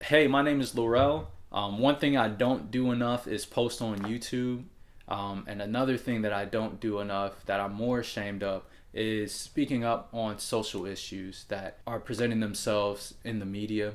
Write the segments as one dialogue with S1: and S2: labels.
S1: Hey, my name is Laurel. One thing I don't do enough is post on YouTube. And another thing that I don't do enough that I'm more ashamed of is speaking up on social issues that are presenting themselves in the media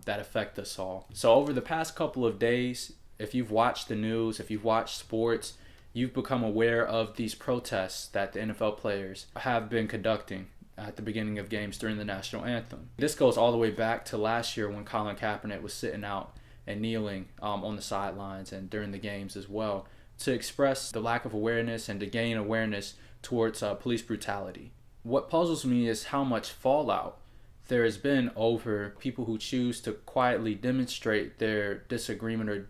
S1: that affect us all. So, over the past couple of days, if you've watched the news, if you've watched sports, you've become aware of these protests that the NFL players have been conducting at the beginning of games during the national anthem. This goes all the way back to last year when Colin Kaepernick was sitting out and kneeling on the sidelines and during the games as well to express the lack of awareness and to gain awareness towards police brutality. What puzzles me is how much fallout there has been over people who choose to quietly demonstrate their disagreement or,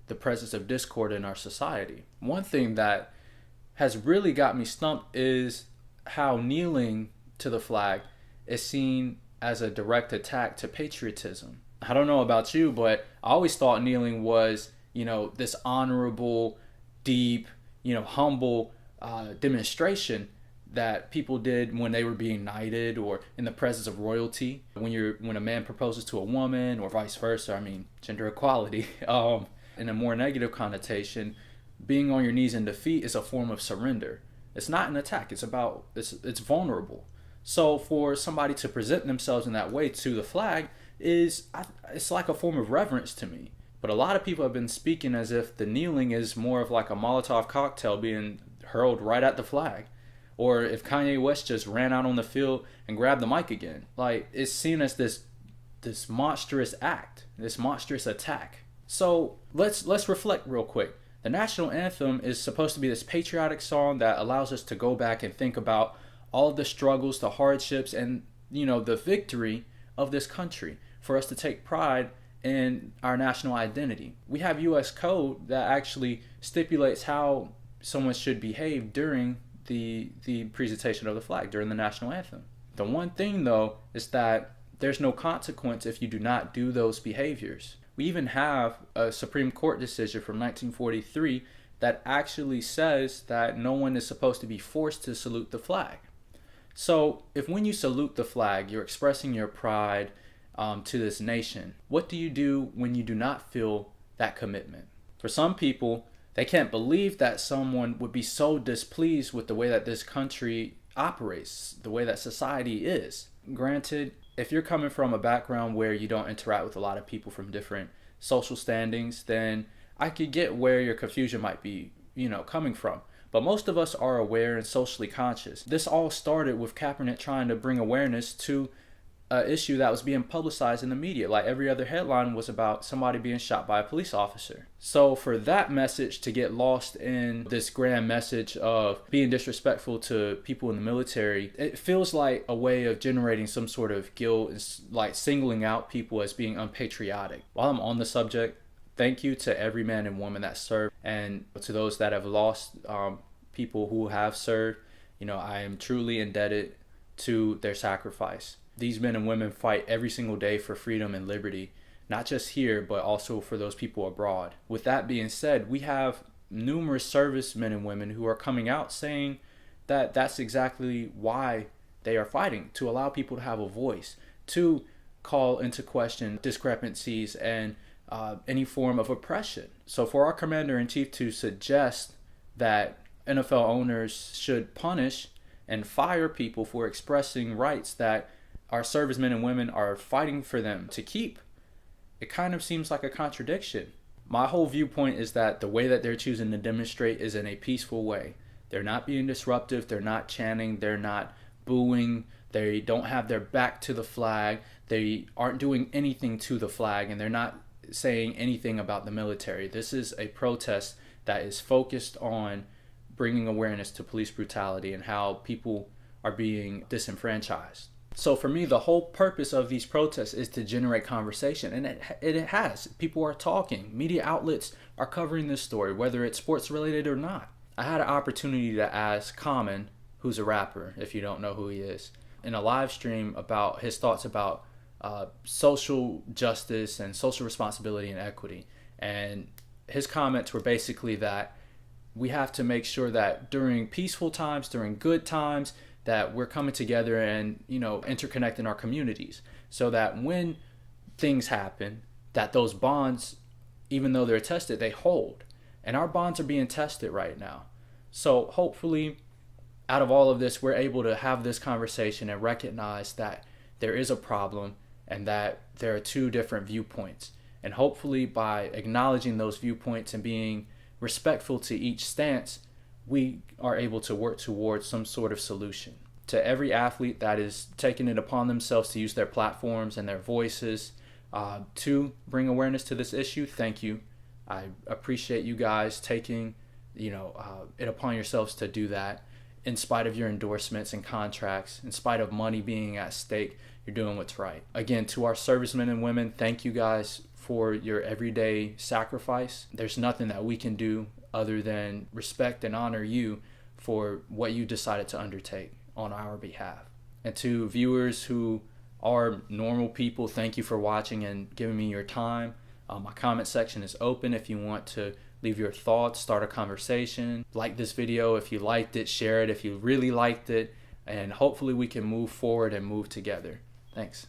S1: the presence of discord in our society. One thing that has really got me stumped is how kneeling to the flag is seen as a direct attack to patriotism. I don't know about you, but I always thought kneeling was, this honorable, deep, humble demonstration that people did when they were being knighted or in the presence of royalty. When a man proposes to a woman or vice versa, gender equality. In a more negative connotation, being on your knees in defeat is a form of surrender. It's not an attack. It's vulnerable. So for somebody to present themselves in that way to the flag it's like a form of reverence to me. But a lot of people have been speaking as if the kneeling is more of like a Molotov cocktail being hurled right at the flag, or if Kanye West just ran out on the field and grabbed the mic again. Like, it's seen as this monstrous act, this monstrous attack. So let's reflect real quick. The national anthem is supposed to be this patriotic song that allows us to go back and think about all of the struggles, the hardships, and the victory of this country, for us to take pride in our national identity. We have U.S. code that actually stipulates how someone should behave during the presentation of the flag, during the national anthem. The one thing, though, is that there's no consequence if you do not do those behaviors. We even have a Supreme Court decision from 1943 that actually says that no one is supposed to be forced to salute the flag. So if when you salute the flag, you're expressing your pride to this nation, what do you do when you do not feel that commitment? For some people, they can't believe that someone would be so displeased with the way that this country operates, the way that society is. Granted, if you're coming from a background where you don't interact with a lot of people from different social standings, then I could get where your confusion might be, coming from. But most of us are aware and socially conscious. This all started with Kaepernick trying to bring awareness to an issue that was being publicized in the media. Like, every other headline was about somebody being shot by a police officer. So for that message to get lost in this grand message of being disrespectful to people in the military, it feels like a way of generating some sort of guilt, and like singling out people as being unpatriotic. While I'm on the subject, thank you to every man and woman that served, and to those that have lost people who have served. I am truly indebted to their sacrifice. These men and women fight every single day for freedom and liberty, not just here, but also for those people abroad. With that being said, we have numerous servicemen and women who are coming out saying that that's exactly why they are fighting, to allow people to have a voice, to call into question discrepancies and any form of oppression. So for our commander-in-chief to suggest that NFL owners should punish and fire people for expressing rights that our servicemen and women are fighting for them to keep, it kind of seems like a contradiction. My whole viewpoint is that the way that they're choosing to demonstrate is in a peaceful way. They're not being disruptive, they're not chanting, they're not booing, they don't have their back to the flag, they aren't doing anything to the flag, and they're not saying anything about the military. This is a protest that is focused on bringing awareness to police brutality and how people are being disenfranchised. So for me, the whole purpose of these protests is to generate conversation, and it has. People are talking. Media outlets are covering this story, whether it's sports related or not. I had an opportunity to ask Common, who's a rapper, if you don't know who he is, in a live stream about his thoughts about social justice and social responsibility and equity. And his comments were basically that we have to make sure that during peaceful times, during good times, that we're coming together and interconnecting our communities, so that when things happen, that those bonds, even though they're tested, they hold. And our bonds are being tested right now. So hopefully, out of all of this, we're able to have this conversation and recognize that there is a problem and that there are two different viewpoints. And hopefully, by acknowledging those viewpoints and being respectful to each stance, we are able to work towards some sort of solution. To every athlete that is taking it upon themselves to use their platforms and their voices to bring awareness to this issue, thank you. I appreciate you guys taking it upon yourselves to do that. In spite of your endorsements and contracts, in spite of money being at stake, you're doing what's right. Again, to our servicemen and women, thank you guys for your everyday sacrifice. There's nothing that we can do other than respect and honor you for what you decided to undertake on our behalf. And to viewers who are normal people, thank you for watching and giving me your time. My comment section is open if you want to leave your thoughts, start a conversation. Like this video if you liked it, share it if you really liked it, and hopefully we can move forward and move together. Thanks.